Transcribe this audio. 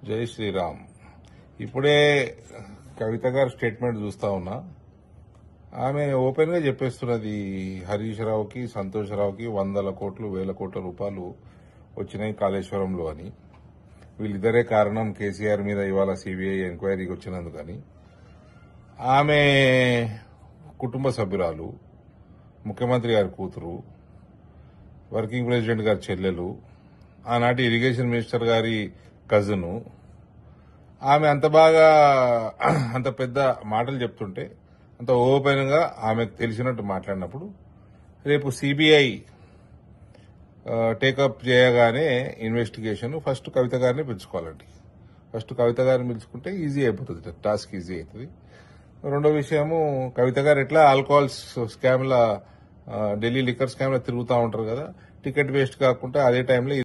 జై శ్రీరామ్. ఇప్పుడే కవిత గారి స్టేట్మెంట్ చూస్తా ఉన్నా. ఆమె ఓపెన్ గా చెప్పేస్తున్నది హరీష్ రావుకి, సంతోష్ రావుకి 100 కోట్లు 1000 కోట్ల రూపాయలు వచ్చినాయి కాళేశ్వరంలో అని. వీళ్ళిద్దరే కారణం కేసీఆర్ మీద ఇవాళ సిబిఐ ఎంక్వైరీకి వచ్చినందుకని. ఆమె కుటుంబ సభ్యురాలు, ముఖ్యమంత్రి గారి కూతురు, వర్కింగ్ ప్రెసిడెంట్ గారి చెల్లెలు, ఆనాటి ఇరిగేషన్ మినిస్టర్ గారి కజిను. ఆమె అంత బాగా అంత పెద్ద మాటలు చెప్తుంటే, అంత ఓపెన్ గా ఆమెకు తెలిసినట్టు మాట్లాడినప్పుడు రేపు సిబిఐ టేకప్ చేయగానే ఇన్వెస్టిగేషన్ ఫస్ట్ కవిత గారిని పిలుచుకోవాలండి. ఫస్ట్ కవిత గారిని పిలుచుకుంటే ఈజీ అయిపోతుంది, టాస్క్ ఈజీ అవుతుంది. రెండో విషయము, కవిత గారు ఎట్లా alcohol scam Delhi liquor scam లో తిరుగుతూ ఉంటారు కదా, టికెట్ వేస్ట్ కాకుండా అదే టైంలో